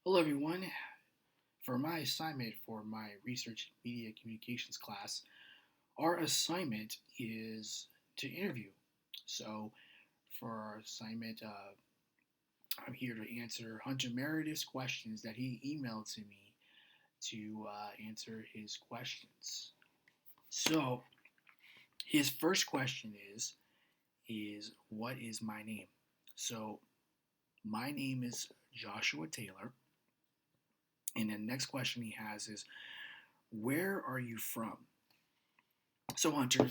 Hello, everyone. For my assignment for my research and media communications class, our assignment is to interview. So, for our assignment, I'm here to answer Hunter Meredith's questions that he emailed to me to answer his questions. So, his first question is what is my name? So, my name is Joshua Taylor, and the next question he has is where are you from? So, Hunter,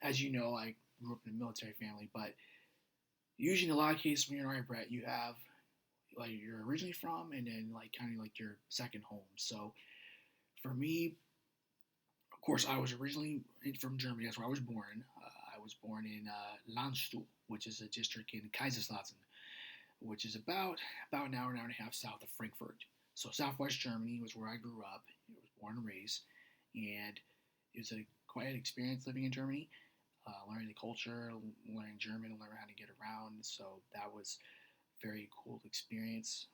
as you know, I grew up in a military family, but usually in a lot of cases when you're an brat, you have like you're originally from, and then like kind of like your second home. So for me, of course, I was originally from Germany. That's where I was born. I was born in Landstuhl, which is a district in Kaiserslautern, which is about an hour and a half south of Frankfurt. So Southwest Germany was where I grew up. I was born and raised, and it was a quite an experience living in Germany. Learning the culture, learning German, learning how to get around. So that was a very cool experience.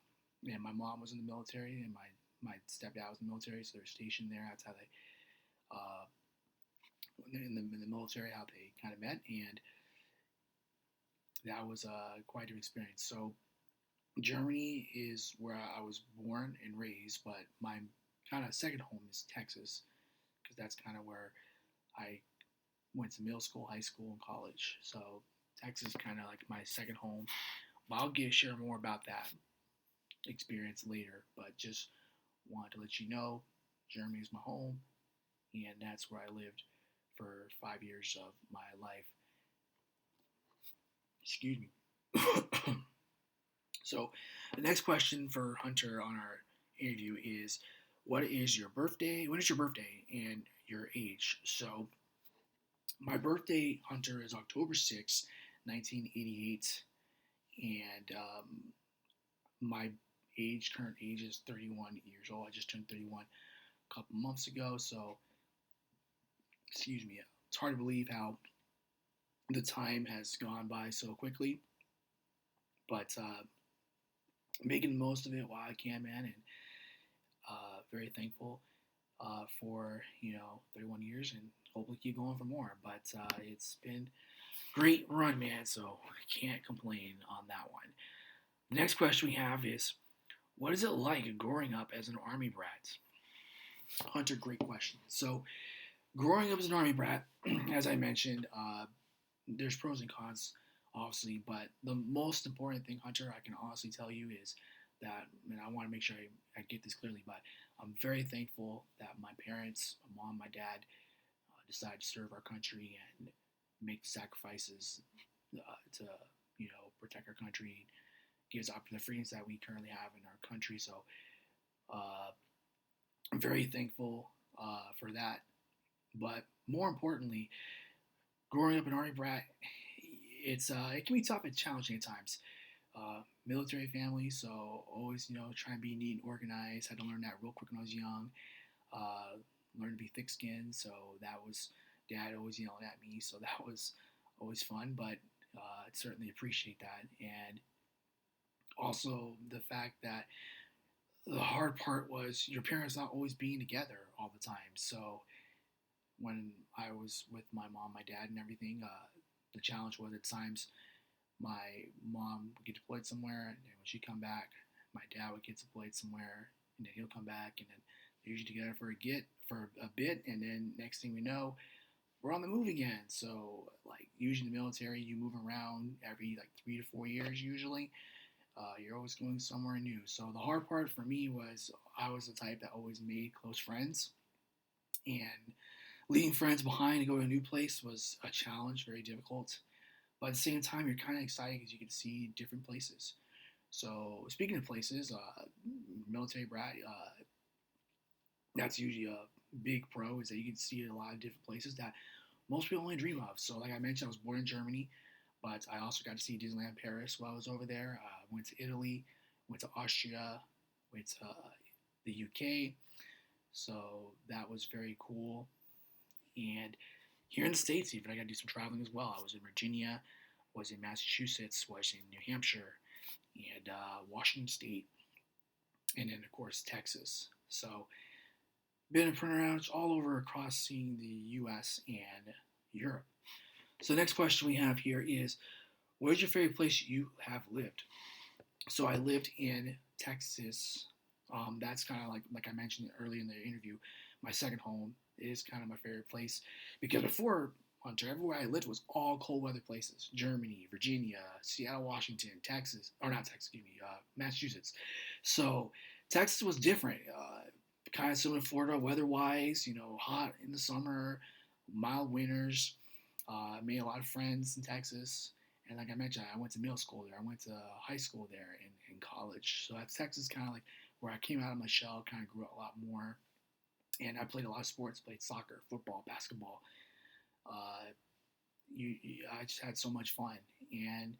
And my mom was in the military, and my stepdad was in the military, so they're stationed there. That's how they, uh, in the military, how they kind of met, and that was quite an experience. So Germany is where I was born and raised, but my kind of second home is Texas, because that's kind of where I went to middle school, high school, and college. So Texas is kind of like my second home. But I'll share more about that experience later. But just wanted to let you know, Germany is my home, and that's where I lived for 5 years of my life. Excuse me. So the next question for Hunter on our interview is, what is your birthday? When is your birthday and your age? So my birthday, Hunter, is October 6th, 1988, and my current age is 31 years old. I just turned 31 a couple months ago, so excuse me. It's hard to believe how the time has gone by so quickly, but making the most of it while I can, man, and very thankful for 31 years, and hopefully keep going for more. But it's been great run, man. So I can't complain on that one. The next question we have is, what is it like growing up as an army brat? Hunter, great question. So growing up as an army brat, as I mentioned, there's pros and cons, obviously, but the most important thing, Hunter, I can honestly tell you is that, and I want to make sure I get this clearly, but I'm very thankful that my parents, my mom, my dad, decided to serve our country and make sacrifices to, protect our country, give us the freedoms that we currently have in our country. So uh, I'm very thankful for that. But more importantly, growing up an army brat, it can be tough and challenging at times. Military family, so always try and be neat and organized. Had to learn that real quick when I was young. Uh, Learned to be thick-skinned, so that was dad always yelling at me, so that was always fun. But I certainly appreciate that, and also the fact that the hard part was your parents not always being together all the time. So when I was with my mom, my dad, and everything, the challenge was at times my mom would get deployed somewhere, and when she'd come back, my dad would get deployed somewhere, and then he'll come back, and then they're usually together for a bit, and then next thing we know, we're on the move again. So like usually in the military, you move around every like 3 to 4 years usually. You're always going somewhere new. So the hard part for me was I was the type that always made close friends, and leaving friends behind to go to a new place was a challenge, very difficult. But at the same time, you're kind of excited because you get to see different places. So speaking of places, military brat, that's usually a big pro is that you get to see a lot of different places that most people only dream of. So like I mentioned, I was born in Germany, but I also got to see Disneyland Paris while I was over there. Went to Italy, went to Austria, went to the UK. So that was very cool. And here in the States, even I got to do some traveling as well. I was in Virginia, was in Massachusetts, was in New Hampshire, and Washington State. and then of course Texas. So been in front around all over across seeing the U.S. and Europe. So the next question we have here is, where's your favorite place you have lived? So I lived in Texas. That's kind of like I mentioned earlier in the interview, my second home is kind of my favorite place because before Hunter, everywhere I lived was all cold weather places: Germany, Virginia, Seattle, Washington, Texas, or not Texas, excuse me, Massachusetts. So Texas was different, kind of similar to Florida weather-wise. Hot in the summer, mild winters. Made a lot of friends in Texas. And like I mentioned, I went to middle school there. I went to high school there and college. So that's Texas, kind of like where I came out of my shell, kind of grew up a lot more. And I played a lot of sports, played soccer, football, basketball. Uh, I just had so much fun. And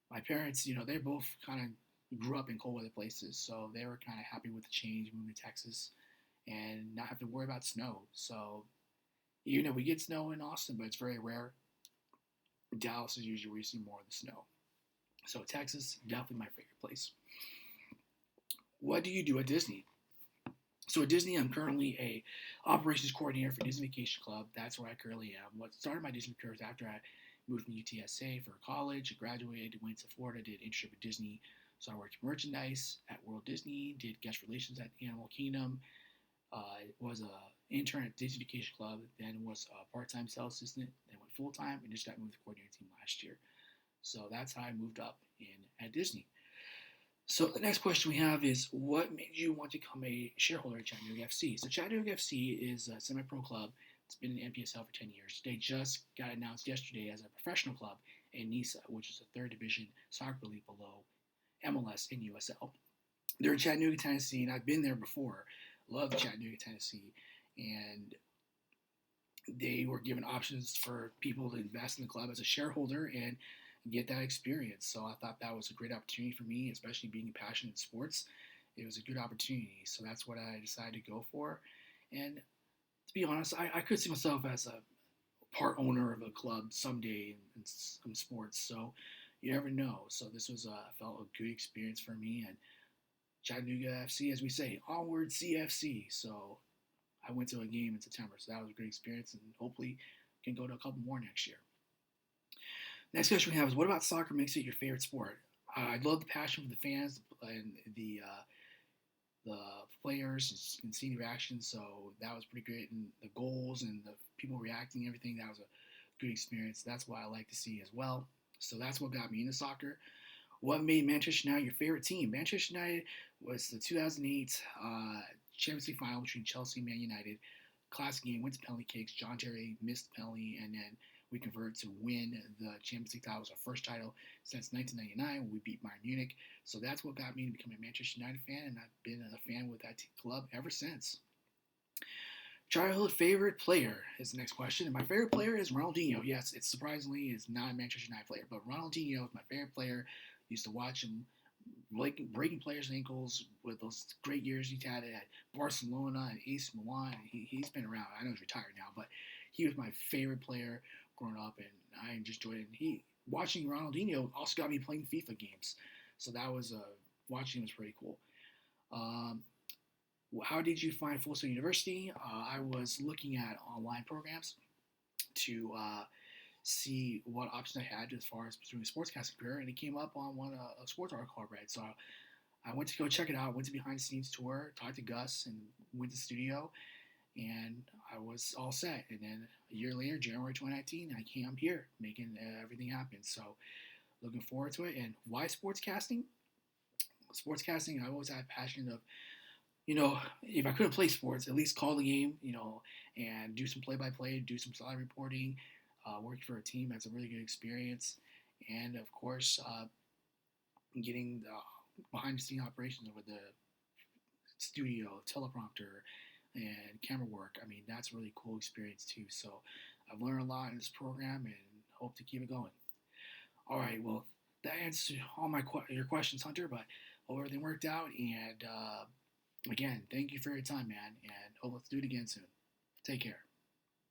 my parents, they both kind of grew up in cold weather places. So they were kind of happy with the change, moving to Texas and not have to worry about snow. So, we get snow in Austin, but it's very rare. Dallas is usually where you see more of the snow. So Texas, definitely my favorite place. What do you do at Disney? So at Disney, I'm currently a operations coordinator for Disney Vacation Club. That's where I currently am. What started my Disney career is after I moved from UTSA for college, graduated, went to Florida, did an internship at Disney. So I worked merchandise at World Disney, did guest relations at Animal Kingdom, was a intern at Disney Vacation Club, then was a part-time sales assistant, then went full-time, and just got moved to the coordinator team last year. So that's how I moved up at Disney. So the next question we have is, what made you want to become a shareholder at Chattanooga FC? So Chattanooga FC is a semi-pro club. It's been in NPSL for 10 years. They just got announced yesterday as a professional club in NISA, which is a third division soccer league below MLS and USL. They're in Chattanooga, Tennessee, and I've been there before. Love Chattanooga, Tennessee, and they were given options for people to invest in the club as a shareholder and get that experience. So I thought that was a great opportunity for me, especially being passionate in sports. It was a good opportunity. So that's what I decided to go for. And to be honest, I could see myself as a part owner of a club someday in sports. So you never know. So this was felt a good experience for me. And Chattanooga FC, as we say, onward CFC. So I went to a game in September, so that was a great experience, and hopefully can go to a couple more next year. Next question we have is, what about soccer makes it your favorite sport? I love the passion for the fans and the players and seeing the reactions, so that was pretty great. And the goals and the people reacting and everything, that was a good experience. That's what I like to see as well. So that's what got me into soccer. What made Manchester United your favorite team? Manchester United was the 2008 Champions League final between Chelsea and Man United. Classic game, went to penalty kicks. John Terry missed the penalty, and then we converted to win the Champions League title. It was our first title since 1999 when we beat Bayern Munich. So that's what got me to become a Manchester United fan, and I've been a fan with that club ever since. Childhood favorite player is the next question. And my favorite player is Ronaldinho. Yes, it surprisingly is not a Manchester United player, but Ronaldinho is my favorite player. Used to watch him breaking players' ankles with those great years he had at Barcelona and AC Milan. He's been around. I know he's retired now, but he was my favorite player growing up, and I just enjoyed it. And watching Ronaldinho also got me playing FIFA games, so that was watching him was pretty cool. Um, how did you find Full Sail University? I was looking at online programs to see what options I had as far as pursuing a sportscasting career, and it came up on a sports article I read. So I went to go check it out. Went to behind the scenes tour, talked to Gus, and went to the studio, and I was all set. And then a year later, January 2019, I came here making everything happen. So looking forward to it. And why sportscasting? Sportscasting, I always had a passion of, if I couldn't play sports, at least call the game, and do some play-by-play, do some salary reporting, working for a team. That's a really good experience. And, of course, getting behind-the-scenes operations with the studio, teleprompter, and camera work. I mean, that's a really cool experience, too. So I've learned a lot in this program and hope to keep it going. All right, well, that answers all your questions, Hunter, but hope everything worked out. And, again, thank you for your time, man, and hope let's do it again soon. Take care.